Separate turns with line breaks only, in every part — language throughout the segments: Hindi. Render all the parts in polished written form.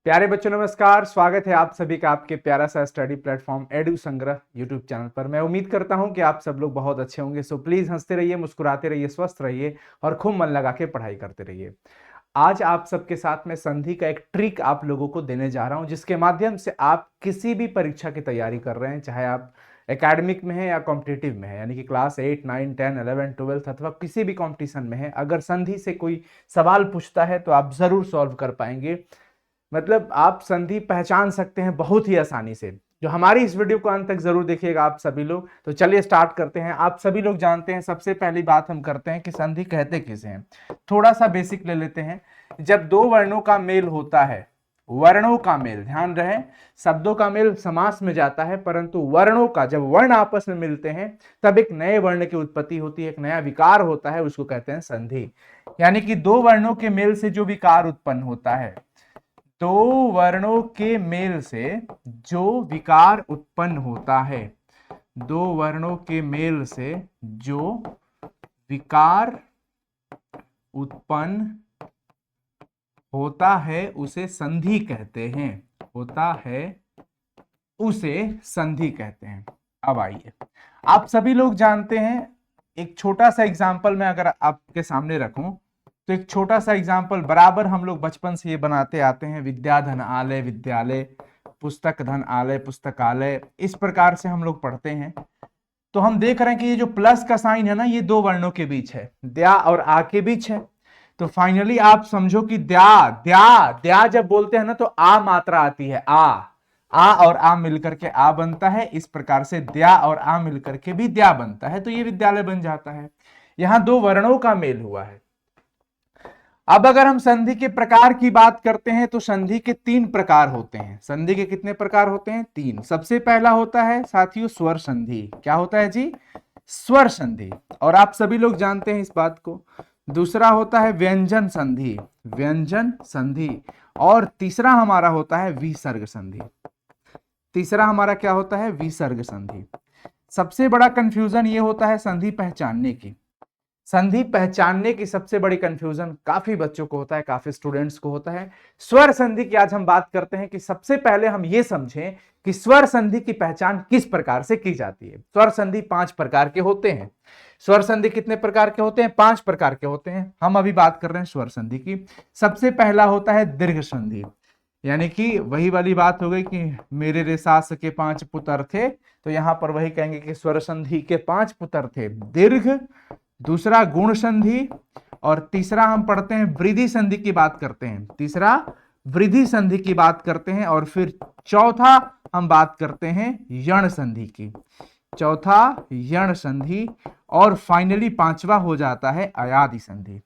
प्यारे बच्चों नमस्कार। स्वागत है आप सभी का आपके प्यारा सा स्टडी प्लेटफॉर्म एडू संग्रह यूट्यूब चैनल पर। मैं उम्मीद करता हूं कि आप सब लोग बहुत अच्छे होंगे। सो प्लीज हंसते रहिए, मुस्कुराते रहिए, स्वस्थ रहिए और खूब मन लगा के पढ़ाई करते रहिए। आज आप सबके साथ में संधि का एक ट्रिक आप लोगों को देने जा रहा हूं, जिसके माध्यम से आप किसी भी परीक्षा की तैयारी कर रहे हैं, चाहे आप एकेडमिक में है या कॉम्पिटिटिव में है, यानी कि क्लास 8, 9, 10, 11, 12 अथवा किसी भी कॉम्पिटिशन में है, अगर संधि से कोई सवाल पूछता है तो आप जरूर सॉल्व कर पाएंगे। मतलब आप संधि पहचान सकते हैं बहुत ही आसानी से। जो हमारी इस वीडियो को अंत तक जरूर देखिएगा आप सभी लोग। तो चलिए स्टार्ट करते हैं। आप सभी लोग जानते हैं, सबसे पहली बात हम करते हैं कि संधि कहते किसे हैं। थोड़ा सा बेसिक ले लेते हैं। जब दो वर्णों का मेल होता है, वर्णों का मेल, ध्यान रहे, शब्दों का मेल समास में जाता है, परंतु वर्णों का, जब वर्ण आपस में मिलते हैं तब एक नए वर्ण की उत्पत्ति होती है, एक नया विकार होता है, उसको कहते हैं संधि। यानी कि दो वर्णों के मेल से जो विकार उत्पन्न होता है, दो वर्णों के मेल से जो विकार उत्पन्न होता है, दो वर्णों के मेल से जो विकार उत्पन्न होता है उसे संधि कहते हैं, होता है उसे संधि कहते हैं। अब आइए, आप सभी लोग जानते हैं, एक छोटा सा एग्जांपल मैं अगर आपके सामने रखूं तो एक छोटा सा एग्जाम्पल बराबर हम लोग बचपन से ये बनाते आते हैं। विद्या धन आलय विद्यालय, पुस्तक धन आलय पुस्तकालय, इस प्रकार से हम लोग पढ़ते हैं। तो हम देख रहे हैं कि ये जो प्लस का साइन है ना, ये दो वर्णों के बीच है, द्या और आ के बीच है। तो फाइनली आप समझो कि द्या द्या द्या जब बोलते हैं ना तो आ मात्रा आती है, आ और आ मिलकर के आ बनता है। इस प्रकार से द्या और आ मिलकर के भी द्या बनता है, तो ये विद्यालय बन जाता है। यहां दो वर्णों का मेल हुआ है। अब अगर हम संधि के प्रकार की बात करते हैं तो संधि के तीन प्रकार होते हैं। संधि के कितने प्रकार होते हैं? तीन। सबसे पहला होता है साथियों स्वर संधि। क्या होता है जी? स्वर संधि, और आप सभी लोग जानते हैं इस बात को। दूसरा होता है व्यंजन संधि, व्यंजन संधि, और तीसरा हमारा होता है विसर्ग संधि। तीसरा हमारा क्या होता है? विसर्ग संधि। सबसे बड़ा कंफ्यूजन ये होता है संधि पहचानने की। संधि पहचानने की सबसे बड़ी कंफ्यूजन काफी बच्चों को होता है, काफी स्टूडेंट्स को होता है। स्वर संधि की आज हम बात करते हैं कि सबसे पहले हम ये समझें कि स्वर संधि की पहचान किस प्रकार से की जाती है। स्वर संधि 5 प्रकार के होते हैं। स्वर संधि कितने प्रकार के होते हैं? 5 प्रकार के होते हैं। हम अभी बात कर रहे हैं स्वर संधि की। सबसे पहला होता है दीर्घ संधि, यानी कि वही वाली बात हो गई कि मेरे रे सास के 5 पुत्र थे, तो यहां पर वही कहेंगे कि स्वर संधि के 5 पुत्र थे। दीर्घ, दूसरा गुण संधि, और तीसरा हम पढ़ते हैं वृद्धि संधि की बात करते हैं। तीसरा वृद्धि संधि की बात करते हैं, और फिर चौथा हम बात करते हैं यण संधि की। चौथा यण संधि, और फाइनली पांचवा हो जाता है अयादि संधि।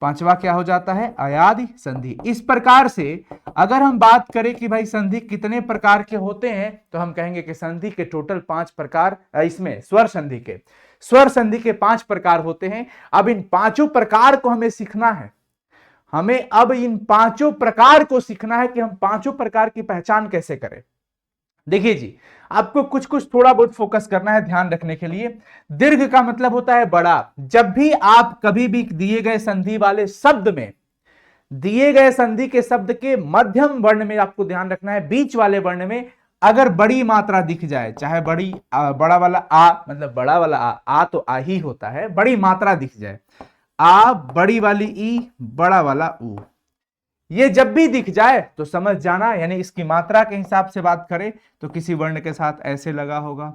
पांचवा क्या हो जाता है? अयादि संधि। इस प्रकार से अगर हम बात करें कि भाई संधि कितने प्रकार के होते हैं, तो हम कहेंगे कि संधि के टोटल 5 प्रकार, इसमें स्वर संधि के 5 प्रकार होते हैं। अब इन पांचों प्रकार को हमें सीखना है। हमें अब इन पांचों प्रकार को सीखना है कि हम पांचों प्रकार की पहचान कैसे करें। देखिए जी, आपको कुछ कुछ थोड़ा बहुत फोकस करना है ध्यान रखने के लिए। दीर्घ का मतलब होता है बड़ा। जब भी आप कभी भी दिए गए संधि वाले शब्द में, दिए गए संधि के शब्द के मध्यम वर्ण में आपको ध्यान रखना है, बीच वाले वर्ण में अगर बड़ी मात्रा दिख जाए, चाहे बड़ा वाला आ, मतलब बड़ा वाला आ तो आ ही होता है, बड़ी मात्रा दिख जाए, आ, बड़ी वाली ई, बड़ा वाला ऊ, ये जब भी दिख जाए तो समझ जाना, यानी इसकी मात्रा के हिसाब से बात करें तो किसी वर्ण के साथ ऐसे लगा होगा,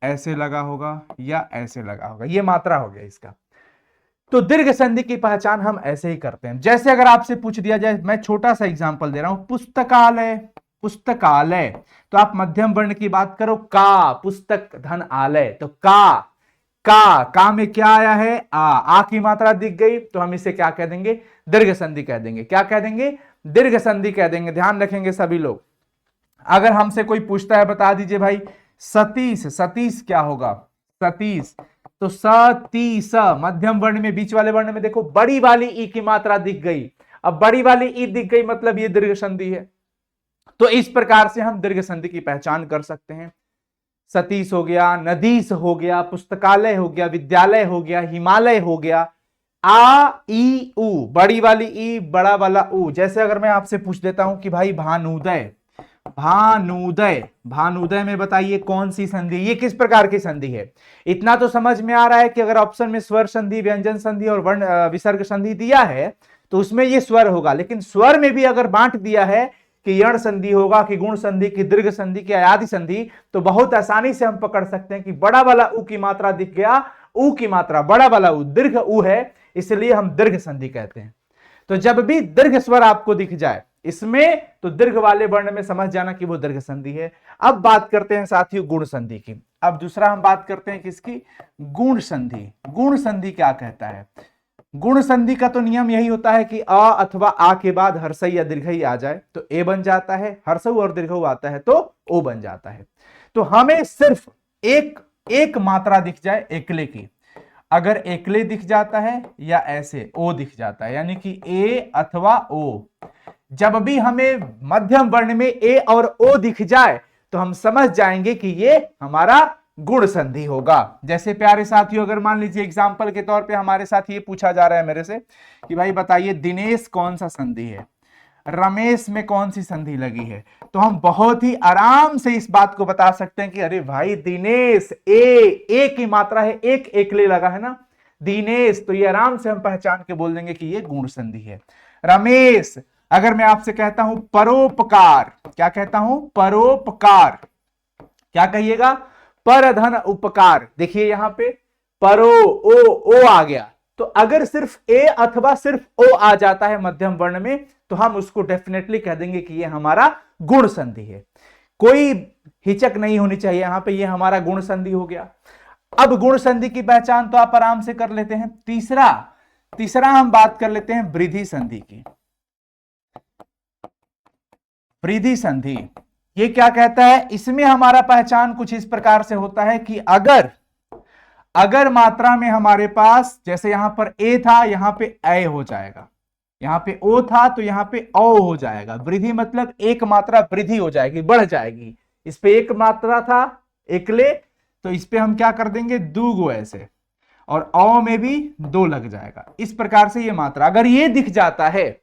ऐसे लगा होगा, या ऐसे लगा होगा, ये मात्रा हो गया इसका। तो दीर्घ संधि की पहचान हम ऐसे ही करते हैं। जैसे अगर आपसे पूछ दिया जाए, मैं छोटा सा एग्जांपल दे रहा हूं, पुस्तकालय, पुस्तकालय, तो आप मध्यम वर्ण की बात करो, का, पुस्तक धन आलय, तो का में क्या आया है? आ की मात्रा दिख गई, तो हम इसे क्या कह देंगे? दीर्घ संधि कह देंगे। क्या कह देंगे? दीर्घ संधि कह देंगे। ध्यान रखेंगे सभी लोग। अगर हमसे कोई पूछता है, बता दीजिए भाई सतीश, सतीश क्या होगा? सतीश, तो सतीश, मध्यम वर्ण में, बीच वाले वर्ण में देखो बड़ी वाली ई की मात्रा दिख गई। अब बड़ी वाली ई दिख गई मतलब ये दीर्घ संधि है। तो इस प्रकार से हम दीर्घ संधि की पहचान कर सकते हैं। सतीश हो गया, नदीस हो गया, पुस्तकालय हो गया, विद्यालय हो गया, हिमालय हो गया, आ ई उ, बड़ी वाली ई बड़ा वाला उ। जैसे अगर मैं आपसे पूछ देता हूं कि भाई भानुदय, भानुदय, भानुदय में बताइए कौन सी संधि, ये किस प्रकार की संधि है? इतना तो समझ में आ रहा है कि अगर ऑप्शन में स्वर संधि, व्यंजन संधि और वर्ण विसर्ग संधि दिया है तो उसमें ये स्वर होगा, लेकिन स्वर में भी अगर बांट दिया है कि यण संधि होगा, कि गुण संधि, कि दीर्घ संधि, कि आदि संधि, तो बहुत आसानी से हम पकड़ सकते हैं कि बड़ा वाला उ की मात्रा दिख गया, उ की मात्रा बड़ा वाला उ दीर्घ उ है, इसलिए हम दीर्घ संधि कहते हैं। तो जब भी दीर्घ स्वर आपको दिख जाए इसमें, तो दीर्घ वाले वर्ण में समझ जाना कि वो दीर्घ संधि है। अब बात करते हैं साथियों गुण संधि की। अब दूसरा हम बात करते हैं किसकी? गुण संधि। गुण संधि क्या कहता है? गुण संधि का तो नियम यही होता है कि अ अथवा आ के बाद हर्षई या दीर्घई आ जाए तो ए बन जाता है, हर्षऊ और दीर्घऊ आता है तो ओ बन जाता है। तो हमें सिर्फ एक मात्रा दिख जाए एकले की, अगर एकले दिख जाता है या ऐसे ओ दिख जाता है, यानी कि ए अथवा ओ, जब भी हमें मध्यम वर्ण में ए और ओ दिख जाए तो हम समझ जाएंगे कि ये हमारा गुण संधि होगा। जैसे प्यारे साथियों, अगर मान लीजिए एग्जाम्पल के तौर पे हमारे साथ ये पूछा जा रहा है मेरे से कि भाई बताइए दिनेश कौन सा संधि है, रमेश में कौन सी संधि लगी है, तो हम बहुत ही आराम से इस बात को बता सकते हैं कि अरे भाई दिनेश, ए की मात्रा है, एक एकले लगा है ना दिनेश, तो ये आराम से हम पहचान के बोल देंगे कि ये गुण संधि है। रमेश, अगर मैं आपसे कहता हूं परोपकार, क्या कहता हूं? परोपकार, क्या कहिएगा? पर धन उपकार। देखिए यहां पे परो ओ आ गया, तो अगर सिर्फ ए अथवा सिर्फ ओ आ जाता है मध्यम वर्ण में तो हम उसको डेफिनेटली कह देंगे कि ये हमारा गुण संधि है। कोई हिचक नहीं होनी चाहिए यहां पे, ये हमारा गुण संधि हो गया। अब गुण संधि की पहचान तो आप आराम से कर लेते हैं। तीसरा हम बात कर लेते हैं वृद्धि संधि की। वृद्धि संधि ये क्या कहता है? इसमें हमारा पहचान कुछ इस प्रकार से होता है कि अगर मात्रा में हमारे पास, जैसे यहां पर ए था, यहां पे ए हो जाएगा, यहां पे ओ था तो यहां पे औ हो जाएगा। वृद्धि मतलब एक मात्रा वृद्धि हो जाएगी, बढ़ जाएगी। इस पे एक मात्रा था एकले, तो इस पे हम क्या कर देंगे? दो गो ऐसे, और औ में भी दो लग जाएगा। इस प्रकार से ये मात्रा अगर ये दिख जाता है,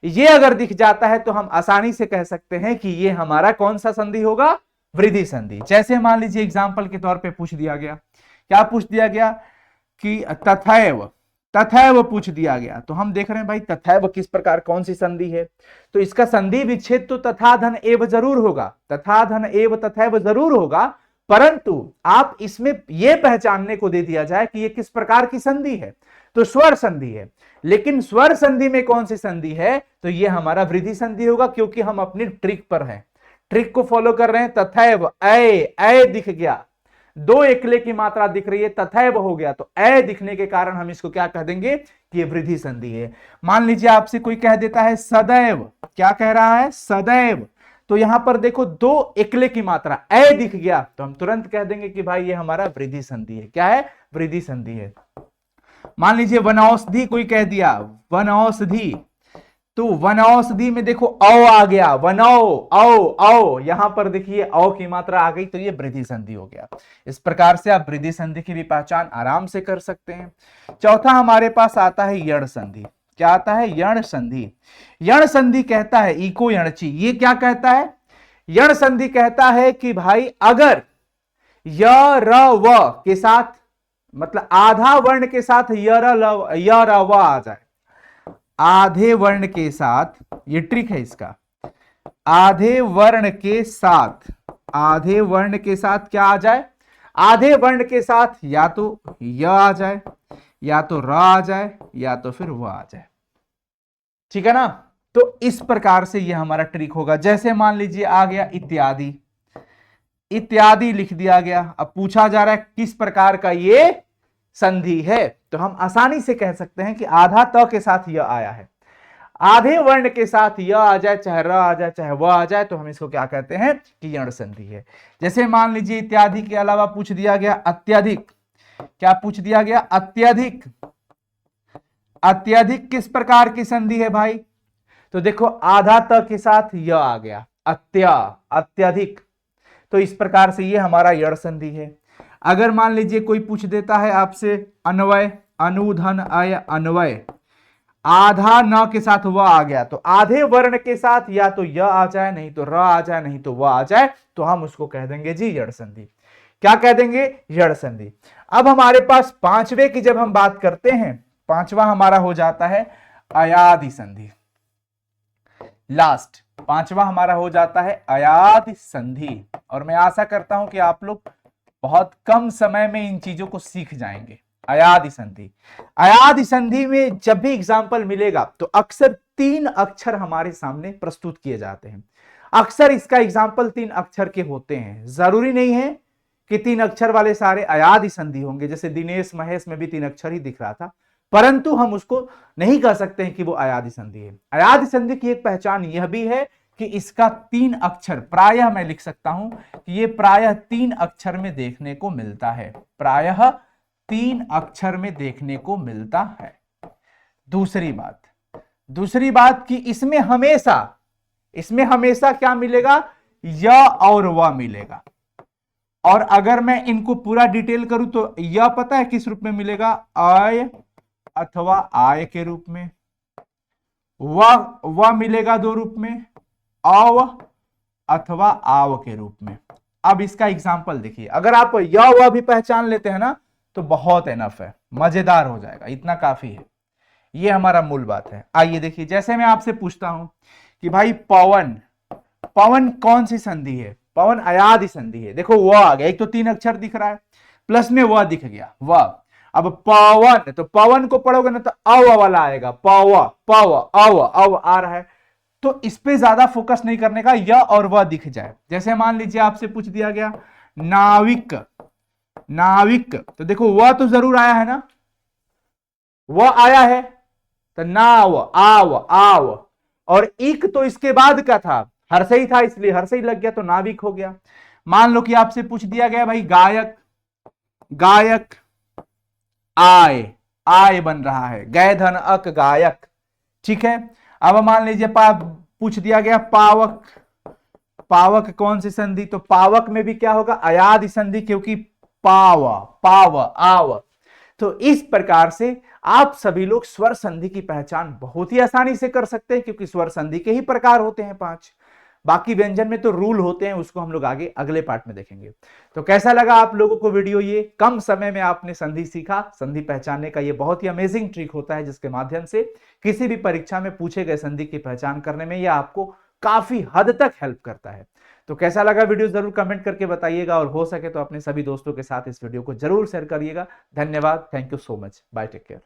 ये अगर दिख जाता है तो हम आसानी से कह सकते हैं कि ये हमारा कौन सा संधि होगा? वृद्धि संधि। जैसे मान लीजिए एग्जाम्पल के तौर पे पूछ दिया गया, क्या पूछ दिया गया कि तथैव पूछ दिया गया, तो हम देख रहे हैं भाई तथैव किस प्रकार, कौन सी संधि है? तो इसका संधि विच्छेद तो तथा धन एव जरूर होगा, तथा धन एव तथैव जरूर होगा, परंतु आप इसमें यह पहचानने को दे दिया जाए कि यह किस प्रकार की संधि है, तो स्वर संधि है। लेकिन स्वर संधि में कौन सी संधि है? तो यह हमारा वृद्धि संधि होगा, क्योंकि हम अपनी ट्रिक पर हैं, ट्रिक को फॉलो कर रहे हैं। तथैव ए दिख गया, दो एकले की मात्रा दिख रही है, तथैव हो गया, तो ए दिखने के कारण हम इसको क्या कह देंगे कि ये वृद्धि संधि है। मान लीजिए आपसे कोई कह देता है सदैव, क्या कह रहा है? सदैव, तो यहां पर देखो दो एकले की मात्रा ए दिख गया, तो हम तुरंत कह देंगे कि भाई ये हमारा वृद्धि संधि है। क्या है? वृद्धि संधि है। मान लीजिए वनौषधि कोई कह दिया, वनौषधि, तो वनौषधि में देखो औ आ गया, वनौ औ, यहां पर देखिए औ की मात्रा आ गई, तो ये वृद्धि संधि हो गया। इस प्रकार से आप वृद्धि संधि की भी पहचान आराम से कर सकते हैं। चौथा हमारे पास आता है यण संधि। क्या आता है? यण संधि। यण संधि कहता है इको यणची, ये क्या कहता है? यण संधि कहता है कि भाई अगर य र व के साथ, मतलब आधा वर्ण के साथ य र व आ जाए, आधे वर्ण के साथ, ये ट्रिक है इसका, आधे वर्ण के साथ, आधे वर्ण के साथ क्या आ जाए? आधे वर्ण के साथ या तो य आ जाए, या तो र आ जाए, या तो फिर व आ जाए। ठीक है ना? तो इस प्रकार से यह हमारा ट्रिक होगा। जैसे मान लीजिए आ गया इत्यादि, इत्यादि लिख दिया गया, अब पूछा जा रहा है किस प्रकार का ये संधि है, तो हम आसानी से कह सकते हैं कि आधा त के साथ यह आया है, आधे वर्ण के साथ यह आ जाए, चाहे र आ जाए, चाहे वह आ जाए, तो हम इसको क्या कहते हैं कि यण संधि है। जैसे मान लीजिए इत्यादि के अलावा पूछ दिया गया अत्यधिक, क्या पूछ दिया गया? अत्यधिक। अत्यधिक किस प्रकार की संधि है भाई? तो देखो आधा त के साथ यह आ गया, अत्यधिक, तो इस प्रकार से ये हमारा यण संधि है। अगर मान लीजिए कोई पूछ देता है आपसे अन्वय, अनुधन अय अन्वय, आधा न के साथ व आ गया तो आधे वर्ण के साथ या तो य आ जाए, नहीं तो र आ जाए, नहीं तो व आ जाए, तो हम उसको कह देंगे जी यड़ संधि। क्या कह देंगे? यड़ संधि। अब हमारे पास पांचवे की जब हम बात करते हैं, पांचवा हमारा हो जाता है अयादि संधि। लास्ट पांचवा हमारा हो जाता है अयादि संधि। और मैं आशा करता हूं कि आप लोग बहुत कम समय में इन चीजों को सीख जाएंगे। अयादि संधि, अयादि संधि में जब भी एग्जाम्पल मिलेगा तो अक्सर 3 अक्षर हमारे सामने प्रस्तुत किए जाते हैं। अक्सर इसका एग्जाम्पल 3 अक्षर के होते हैं। जरूरी नहीं है कि 3 अक्षर वाले सारे अयादि संधि होंगे, जैसे दिनेश महेश में भी 3 अक्षर ही दिख रहा था, परंतु हम उसको नहीं कह सकते हैं कि वो अयादि संधि है। अयादि संधि की एक पहचान यह भी है कि इसका 3 अक्षर, प्रायः मैं लिख सकता हूं कि ये प्रायः 3 अक्षर में देखने को मिलता है, प्रायः 3 अक्षर में देखने को मिलता है। दूसरी बात कि इसमें हमेशा क्या मिलेगा? य और व मिलेगा। और अगर मैं इनको पूरा डिटेल करूं तो य पता है किस रूप में मिलेगा? अय अथवा आय के रूप में। व मिलेगा 2 रूप में, अव अथवा आव के रूप में। अब इसका एग्जाम्पल देखिए, अगर आप य व भी पहचान लेते हैं ना तो बहुत एनफ है, मजेदार हो जाएगा, इतना काफी है। ये हमारा मूल बात है। आइए देखिए, जैसे मैं आपसे पूछता हूं कि भाई पवन कौन सी संधि है? पवन अयादि संधि है। देखो व आ गया, एक तो 3 अक्षर दिख रहा है, प्लस में व दिख गया, व। अब पवन, तो पवन को पढ़ोगे ना तो अव वाला आएगा, पव अव आ रहा है। तो इस पे ज्यादा फोकस नहीं करने का, य और व दिख जाए। जैसे मान लीजिए आपसे पूछ दिया गया नाविक, तो देखो व तो जरूर आया है ना, व आया है, तो नाव आव, और इक तो इसके बाद का था, हर्षई था, इसलिए हर्षई लग गया तो नाविक हो गया। मान लो कि आपसे पूछ दिया गया भाई गायक आय बन रहा है, गय धन अक गायक, ठीक है। अब मान लीजिए पूछ दिया गया पावक कौन सी संधि? तो पावक में भी क्या होगा? अयादि संधि, क्योंकि पाव आव। तो इस प्रकार से आप सभी लोग स्वर संधि की पहचान बहुत ही आसानी से कर सकते हैं, क्योंकि स्वर संधि के ही प्रकार होते हैं 5। बाकी व्यंजन में तो रूल होते हैं, उसको हम लोग आगे अगले पार्ट में देखेंगे। तो कैसा लगा आप लोगों को वीडियो? ये कम समय में आपने संधि सीखा। संधि पहचानने का ये बहुत ही अमेजिंग ट्रिक होता है, जिसके माध्यम से किसी भी परीक्षा में पूछे गए संधि की पहचान करने में यह आपको काफी हद तक हेल्प करता है। तो कैसा लगा वीडियो जरूर कमेंट करके बताइएगा, और हो सके तो अपने सभी दोस्तों के साथ इस वीडियो को जरूर शेयर करिएगा। धन्यवाद, thank you so much, bye, take care.